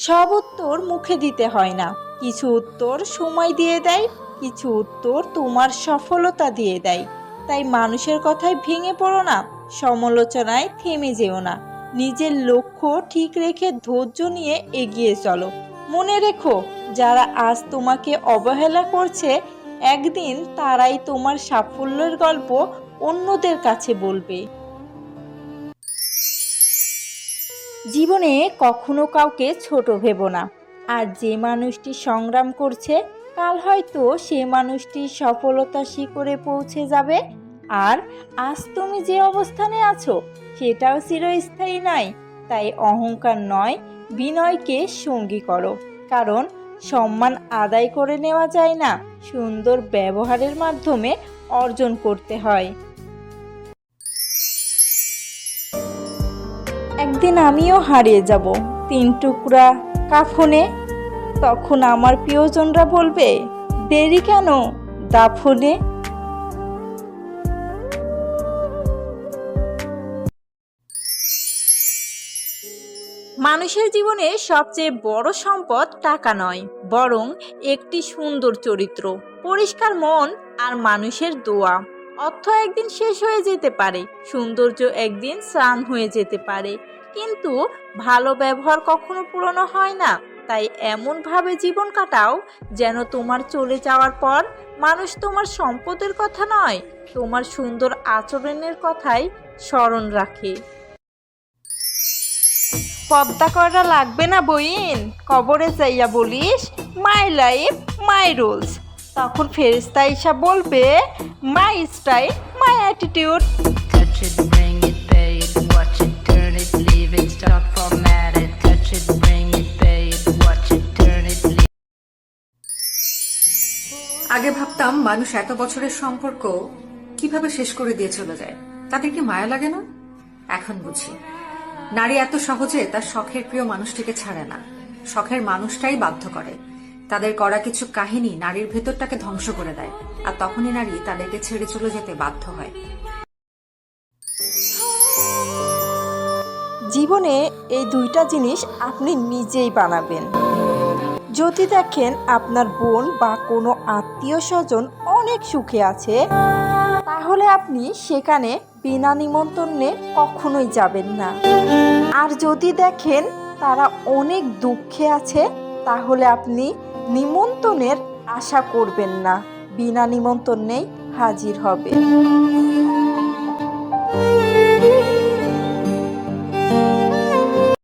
সব উত্তর মুখে দিতে হয় না, কিছু উত্তর সময় দিয়ে দেয়, কিছু উত্তর তোমার সফলতা দিয়ে দেয়। তাই মানুষের কথায় ভেঙে পড়ো না, সমালোচনায় থেমে যেও না, নিজের লক্ষ্য ঠিক রেখে ধৈর্য নিয়ে এগিয়ে চলো। মনে রেখো, যারা আজ তোমাকে অবহেলা করছে, একদিন তারাই তোমার সাফল্যের গল্প অন্যদের কাছে বলবে। জীবনে কখনো কাউকে ছোট ভেবো না। আর যে মানুষটি সংগ্রাম করছে, কাল হয়তো সে মানুষটি সফলতার শিখরে পৌঁছে যাবে। আর আজ তুমি যে অবস্থানে আছো, সেটাও চিরস্থায়ী নয়। তাই অহংকার নয়, বিনয়কে সঙ্গী করো। কারণ সম্মান আদায় করে নেওয়া যায় না, সুন্দর ব্যবহারের মাধ্যমে অর্জন করতে হয়। একদিন আমিও হারিয়ে যাব 3 টুকরা কাফনে। তখন আমার প্রিয়জনরা বলবে, দেরি কেন দাফনে। মানুষের জীবনে সবচেয়ে বড় সম্পদ টাকা নয়, বরং একটি সুন্দর চরিত্র, পরিষ্কার মন আর মানুষের দোয়া। অর্থ একদিন শেষ হয়ে যেতে পারে, সৌন্দর্য একদিন ম্লান হয়ে যেতে পারে, কিন্তু ভালো ব্যবহার কখনো পুরনো হয় না। তাই এমনভাবে জীবন কাটাও যেন তোমার চলে যাওয়ার পর মানুষ তোমার সম্পদের কথা নয়, তোমার সুন্দর আচরণের কথাই স্মরণ রাখে। পদ্মা করা লাগবে না বইন, কবরে যাইয়া বলিস মাই লাইফ মাই রুলস। তখন ফেরেশতা এসে বলবে, my style my attitude. Touch it, bring it, pay it, watch it, turn it, leave it, stop, format it. Touch it, bring it, pay it, watch it, turn it, leave it. আগে ভাবতাম মানুষ এত বছরের সম্পর্ক কিভাবে শেষ করে দিয়ে চলে যায়, তাদের কি মায়া লাগে না? এখন বুঝি, নারী এত সহজে তার শখের প্রিয় মানুষটিকে ছাড়ে না, শখের মানুষটাই বাধ্য করে। তাদের করা কিছু কাহিনী নারীর ভেতরটাকে ধ্বংস করে দেয়, আর তখনই নারী তাদেরকে ছেড়ে চলে যেতে বাধ্য হয়। জীবনে এই 2টা জিনিস আপনি নিজেই বানাবেন। যদি দেখেন আপনার বোন বা কোনো আত্মীয় স্বজন অনেক সুখে আছে, তাহলে আপনি সেখানে বিনা নিমন্ত্রণে কখনোই যাবেন না। আর যদি দেখেন তারা অনেক দুঃখে আছে, তাহলে আপনি নিমন্ত্রণের আশা করবেন না, বিনা নিমন্ত্রণেই হাজির হবে।